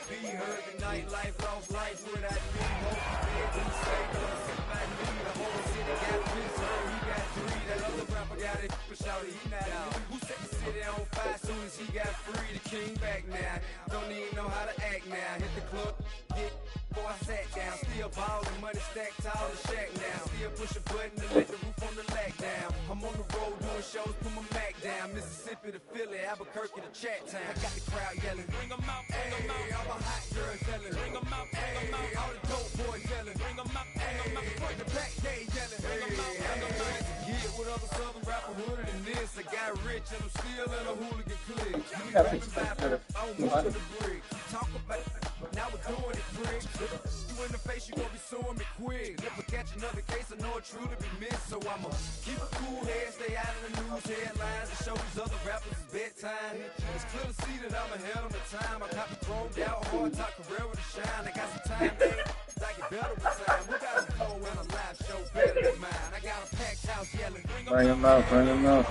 be heard the nightlife, lost life without me. Hope you say somebody need a whole city got this heard. He got 3, that other rapper got it, but shouted he not out. Who set the city on fire soon as he got free? The king back now, don't even know how to act now. Hit the club, get before I sat down. Still ballin', money stacked tall and shack now. Still push a button to let the roof on the lack down. I'm on the road doing shows, put my Mac down. Mississippi to Philly, Albuquerque to Chat Town. I got the crowd yelling, bring 'em out, bring 'em out. All the hot girls yelling, bring 'em out, bring 'em out. All the dope boys yelling, bring 'em out, bring 'em out. Front to back, they yelling, bring 'em out, bring 'em out. Get with other southern rapper hooded than this. I got rich and I'm still in a hooligan clique. You got to the brick. Talk about it, now we're doing it, prick. You in the face, you gon' be suing me quick. If I catch another case, I know it's true to be missed. So I'ma keep a cool head, stay out of the news headlines, and show these other rappers it's bedtime. It's clear to see that I'm ahead of my time. I caught the chromed out, hard top career with a shine. I got some time, man. I get better with time. We got a flow and a live show better than mine. I got a packed house yelling, bring 'em out, bring 'em out.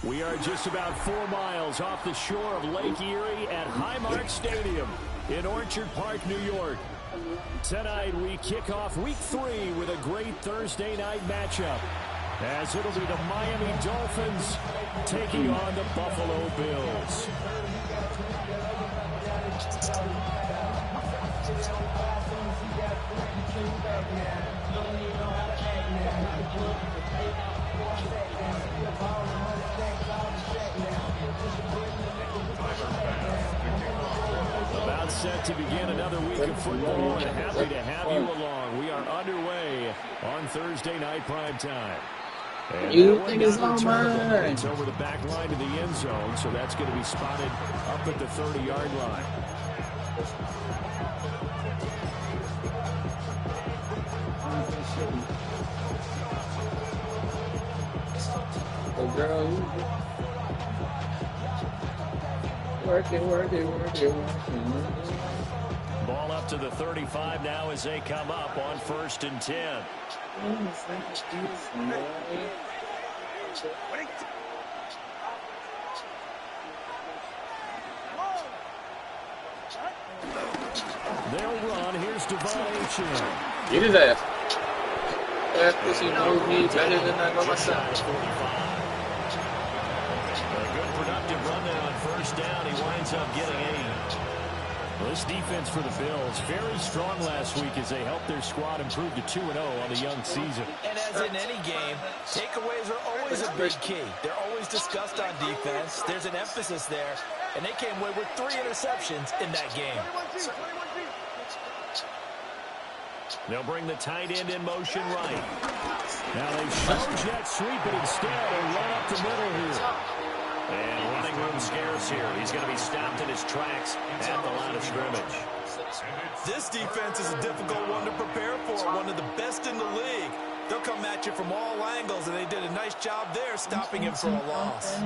We are just about 4 miles off the shore of Lake Erie at Highmark Stadium in Orchard Park, New York. Tonight we kick off week 3 with a great Thursday night matchup, as it'll be the Miami Dolphins taking on the Buffalo Bills. About set to begin another week of football, and happy to have you along. We are underway on Thursday night prime time. And you think it's on it's over the back line to the end zone, so that's going to be spotted up at the 30-yard line. Oh, girl. Working. Ball up to the 35 now as they come up on 1st and 10. They'll run. Here's Devon Achane. Get his ass. That pussy knows me better than I know myself. A good productive run there on 1st down. He winds up getting 8. Well, this defense for the Bills, very strong last week as they helped their squad improve to 2-0 on the young season. And as in any game, takeaways are always a big key. They're always discussed on defense. There's an emphasis there, and they came away with 3 interceptions in that game. They'll bring the tight end in motion right. Now they show jet sweep, but instead they run up the middle here. And running room scarce here. He's going to be stopped in his tracks at the line of scrimmage. This defense is a difficult one to prepare for, one of the best in the league. They'll come at you from all angles, and they did a nice job there stopping him for a loss.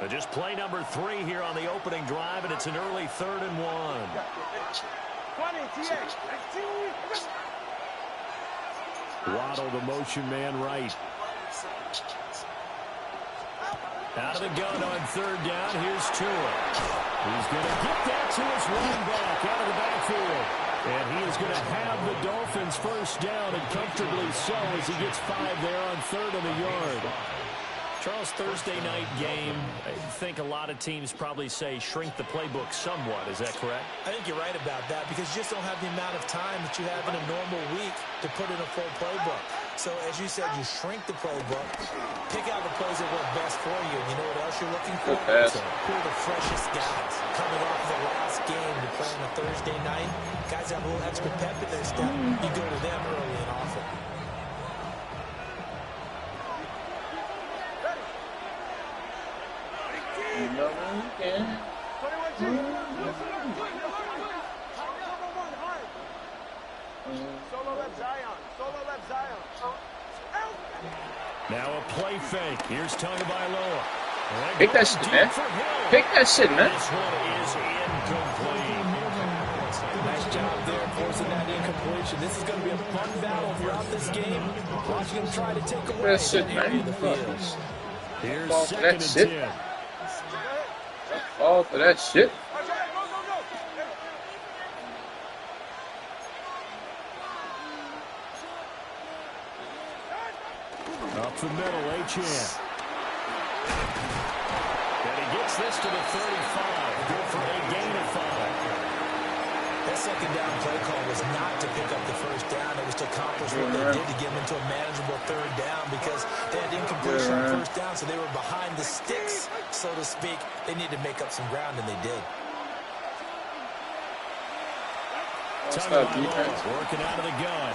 Just play number 3 here on the opening drive, and it's an early 3rd and 1. Waddle, the motion man right. Out of the gun on 3rd down. Here's Tua. He's going to get that to his running back out of the backfield. And he is going to have the Dolphins 1st down, and comfortably so, as he gets 5 there on 3rd and a yard. Charles, Thursday night game, I think a lot of teams probably say shrink the playbook somewhat. Is that correct? I think you're right about that, because you just don't have the amount of time that you have in a normal week to put in a full playbook. So, as you said, you shrink the playbook, pick out the plays that work best for you. And you know what else you're looking for? Who are the freshest guys coming off the last game to play on a Thursday night? Guys have a little extra pep in their step. You go to them early and often. Now a play fake. Here's Tagovailoa. Pick that shit, man. Pick that shit, man. This one is incomplete. Nice job there forcing that incompletion. This is going to be a fun battle throughout this game. Watching him try to take away That's it, that area of man. the field. Here's Fall for second that and shit. 10. Fall for that shit. Up the middle, Achane. And he gets this to the 35. Good for a gain of 5. That second down play call was not to pick up the first down. It was to accomplish what they did to get them into a manageable third down because they had incompletion on first down, so they were behind the sticks, so to speak. They needed to make up some ground, and they did. Working out of the gun.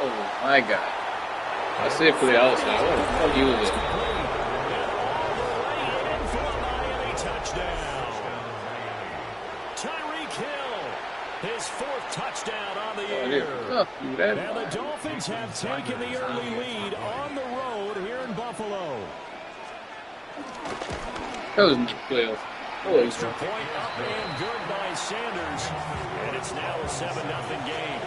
Oh my God. I see it for the outside. What the fuck you was it? His fourth touchdown on the year. And the Dolphins have taken the early lead on the road here in Buffalo. That was my playoff. Extra point up and good by Sanders. And it's now a 7-0 game.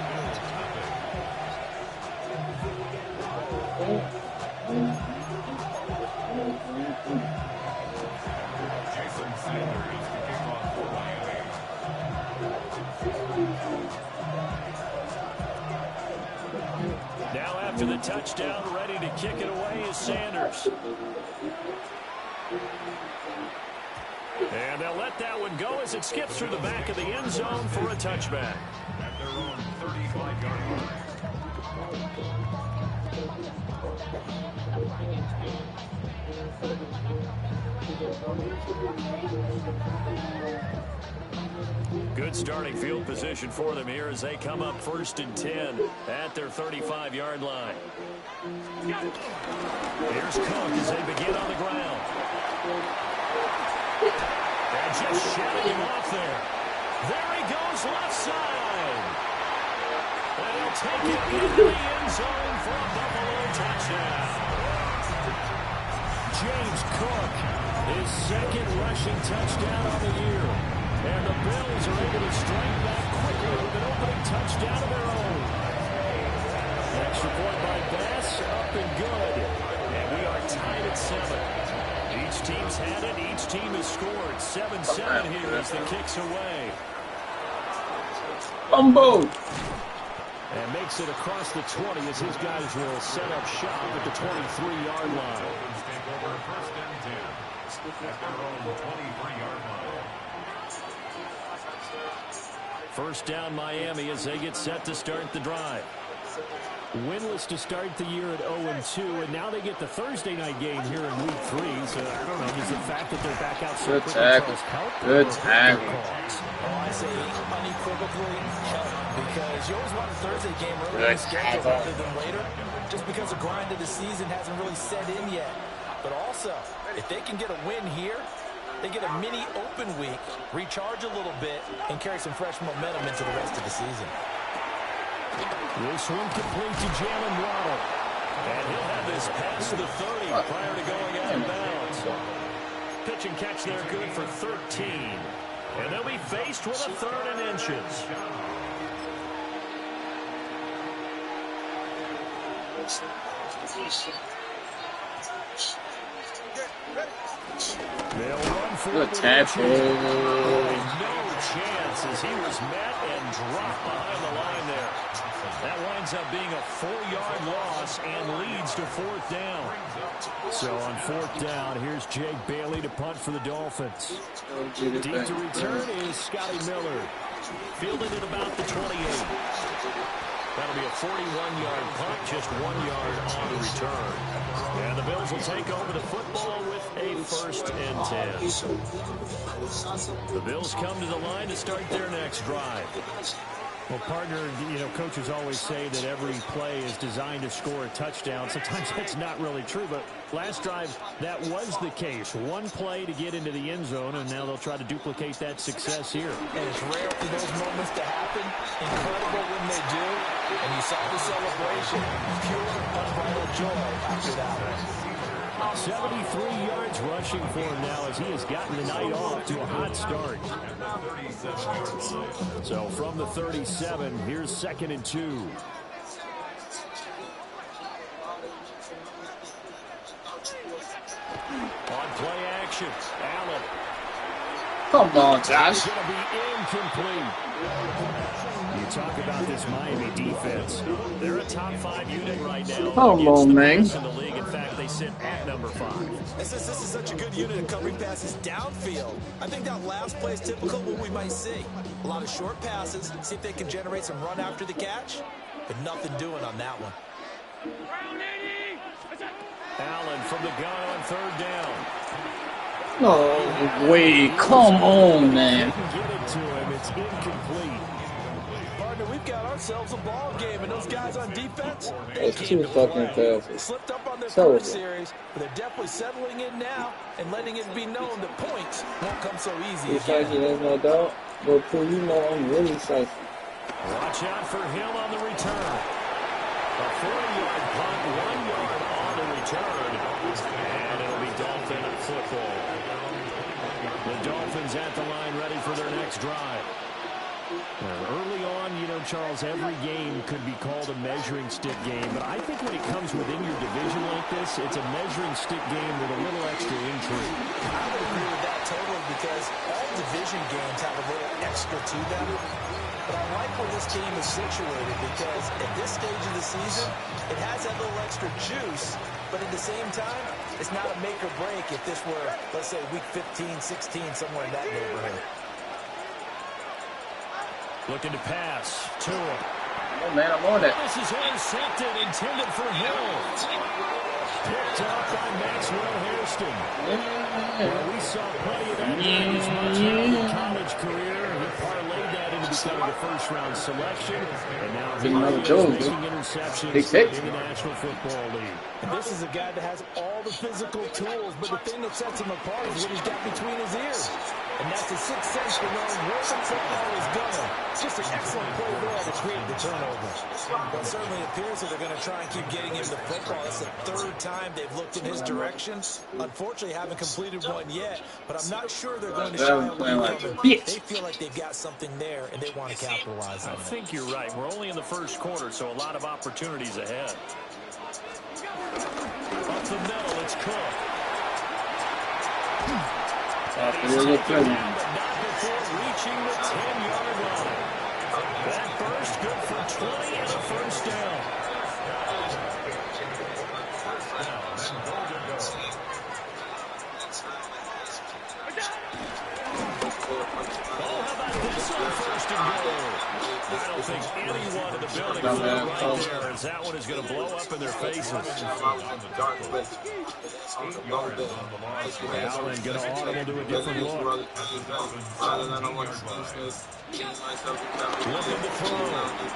Now after the touchdown, ready to kick it away is Sanders. And they'll let that one go as it skips through the back of the end zone for a touchback. At their own 35-yard line. Good starting field position for them here as they come up 1st and 10 at their 35-yard line. Here's Cook as they begin on the ground. And just shutting him off there. There he goes left side. And he'll take it into the end zone for a Buffalo touchdown. James Cook, his second rushing touchdown on the year. And the Bills are able to strike back quickly with an opening touchdown of their own. Extra point by Bass, up and good. And we are tied at 7. Each team's had it. Each team has scored. 7-7 here as the kick's away. Bumbo! And makes it across the 20 as his guys will set up shop at the 23-yard line. Take over 1st and 10 at their own 23-yard line. First down Miami as they get set to start the drive. Winless to start the year at 0-2, and now they get the Thursday night game here in Week 3. So I don't know, is the fact that they're back out so quickly help? Good tackle. Oh, I say unequivocally help, because you always want a Thursday game early in the schedule rather than later, just because the grind of the season hasn't really set in yet. But also, if they can get a win here, they get a mini open week, recharge a little bit, and carry some fresh momentum into the rest of the season. This one complete to Jalen Waddle. And he'll have this past the 30 prior to going out of bounds. Pitch and catch there good for 13. And they'll be faced with a 3rd and inches. They'll run for Good tackle. No chance as he was met and dropped behind the line there. That winds up being a 4-yard loss and leads to 4th down. So on 4th down, here's Jake Bailey to punt for the Dolphins. Deep to return is Scotty Miller. Fielded at about the 28. That'll be a 41-yard punt, just 1 yard on the return. And the Bills will take over the football with a 1st and 10. The Bills come to the line to start their next drive. Well, partner, you know, coaches always say that every play is designed to score a touchdown. Sometimes that's not really true, but last drive, that was the case. One play to get into the end zone, and now they'll try to duplicate that success here. And it's rare for those moments to happen. Incredible when they do. And you saw the celebration. Pure, unbridled joy after that. 73 yards rushing for him now as he has gotten the night off to a hot start. So from the 37, here's 2nd and 2. On play action, Allen. Come on, Josh. It's going to be incomplete. You talk about this Miami defense. They're a top 5 unit right now. Come on, man. In the league. In fact, they sit at number 5. This is such a good unit of covering passes downfield. I think that last play is typical of what we might see. A lot of short passes, see if they can generate some run after the catch, but nothing doing on that one. Allen from the gun on 3rd down. No way. Come on, man. Get it to him. It's incomplete. Partner, we've got ourselves a ball game, and those guys on defense, they That's too fucking fast. slipped up on their Terrible. first series, but they're definitely settling in now and letting it be known that points won't come so easy He's again. spicy, there's no doubt. But Pooh, you know I'm really spicy. Watch out for Hill on the return. A 40-yard punt, 1 yard on the return. And it'll be Dolphin football. The Dolphins at the line ready for their next drive. Early on, you know, Charles, every game could be called a measuring stick game. But I think when it comes within your division like this, it's a measuring stick game with a little extra intrigue. I would agree with that totally because all division games have a little extra to them. But I like where this game is situated because at this stage of the season, it has that little extra juice. But at the same time, it's not a make or break if this were, let's say, week 15, 16, somewhere in that neighborhood. Looking to pass to him. Oh, man, I'm on it. This is intercepted, intended for Hill. Picked up by Maxwell Hairston. Well, we saw plenty of that in his much earlier college career. He parlayed that into becoming a first-round selection. And now he's making interceptions in the National Football League. And this is a guy that has all the physical tools, but the thing that sets him apart is what he's got between his ears. And that's a sixth sense for knowing where the football is going. Just an excellent play there to create the turnover. Well, it certainly appears that they're going to try and keep getting him the football. It's the 3rd time they've looked in his direction. Unfortunately, haven't completed one yet, but I'm not sure they're going to shy away from it. They feel like they've got something there, and they want to capitalize on it. I think you're right. We're only in the first quarter, so a lot of opportunities ahead. Up the middle, it's Cook. And he's taken down, but not before reaching the 10-yard line. That burst good for 20 and a first down. Oh, how about this on 1st and goal? I don't think anyone in the building felt right there, as that one is going to blow up in their faces. Allen going to audible to a different look. Looking to throw.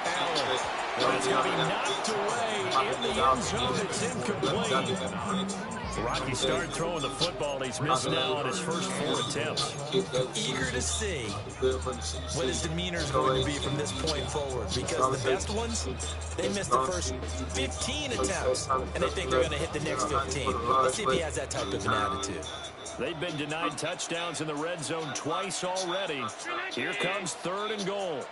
Allen. Well, it's going to be knocked away in the end zone. It's incomplete. Rocky started throwing the football. He's missed now on his first 4 attempts. Eager to see what his demeanor is going to be from this point forward, because the best ones, they missed the first 15 attempts, and they think they're going to hit the next 15. Let's see if he has that type of an attitude. They've been denied touchdowns in the red zone twice already. Here comes 3rd and goal.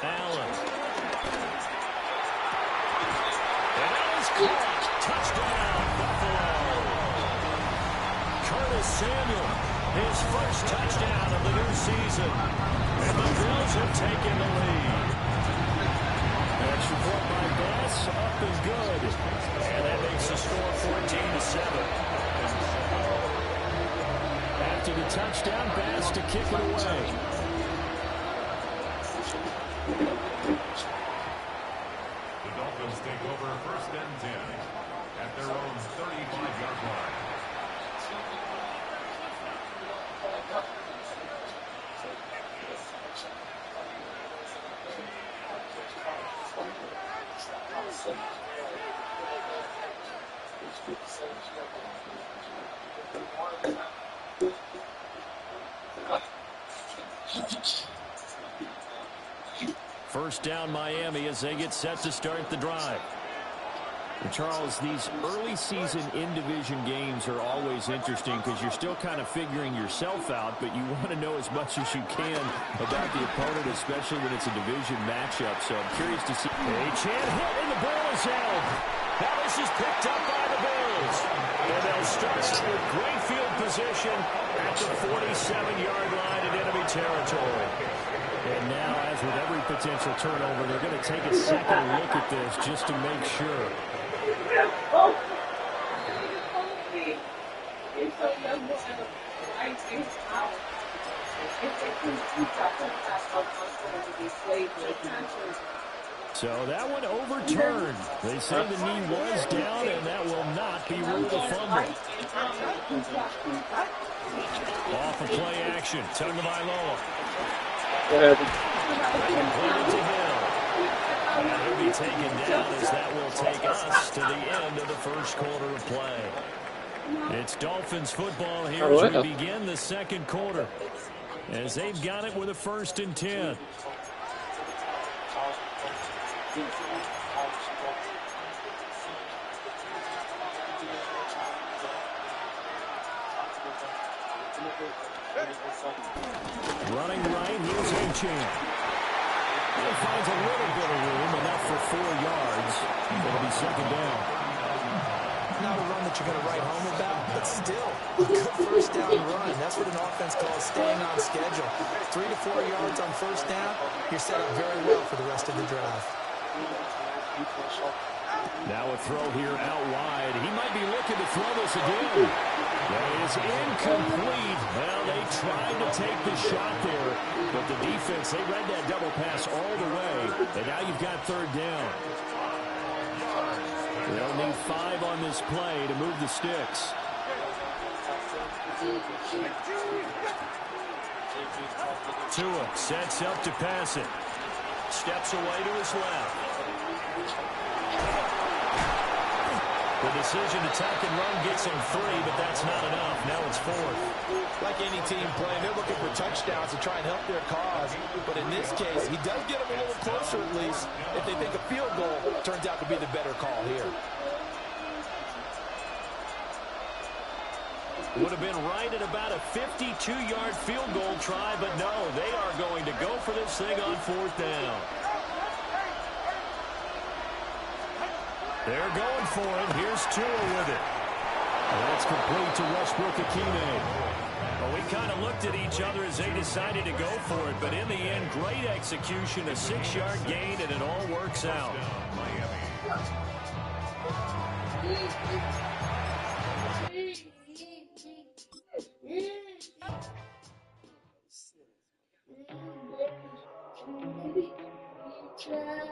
Allen. And that is caught. Touchdown, Buffalo. Curtis Samuel, his first touchdown of the new season. And the Bills have taken the lead. Extra point by Bass, up and good. And that makes the score 14-7. After the touchdown, Bass to kick it away. The Dolphins take over 1st and 10 at their own 35-yard line. First down Miami as they get set to start the drive. And Charles, these early season in-division games are always interesting because you're still kind of figuring yourself out, but you want to know as much as you can about the opponent, especially when it's a division matchup. So I'm curious to see. A chant hit and the ball is held. Now this is picked up by the Bills. And they'll start with great field position at the 47-yard line in enemy territory. And now, as with every potential turnover, they're going to take a second look at this just to make sure. So that one overturned. They say the knee was down, and that will not be ruled a fumble. Off of play action. Tagovailoa. Completed to Hill. And he'll be taken down as that will take us to the end of the first quarter of play. It's Dolphins football here as we begin the second quarter, as they've got it with a 1st and 10. Running right, here's Achane. He finds a little bit of room, enough for 4 yards. It'll be second down. Not a run that you're going to write home about, but still a good first down run. That's what an offense calls staying on schedule. 3 to 4 yards on first down, you're set up very well for the rest of the drive. Now a throw here out wide. He might be looking to throw this again. That is incomplete. Well, they tried to take the shot there, but the defense, they read that double pass all the way, and now you've got 3rd down. They'll need 5 on this play to move the sticks. Tua sets up to pass it. Steps away to his left. The decision to tack and run gets him 3, but that's not enough. Now it's 4th. Like any team playing, they're looking for touchdowns to try and help their cause. But in this case, he does get them a little closer at least. If they think a field goal turns out to be the better call here. Would have been right at about a 52-yard field goal try, but no, they are going to go for this thing on 4th down. They're going for it. Here's Tua with it. That's complete to Westbrook-Ikhine. Well, we kind of looked at each other as they decided to go for it, but in the end, great execution, a 6-yard gain, and it all works out. Try.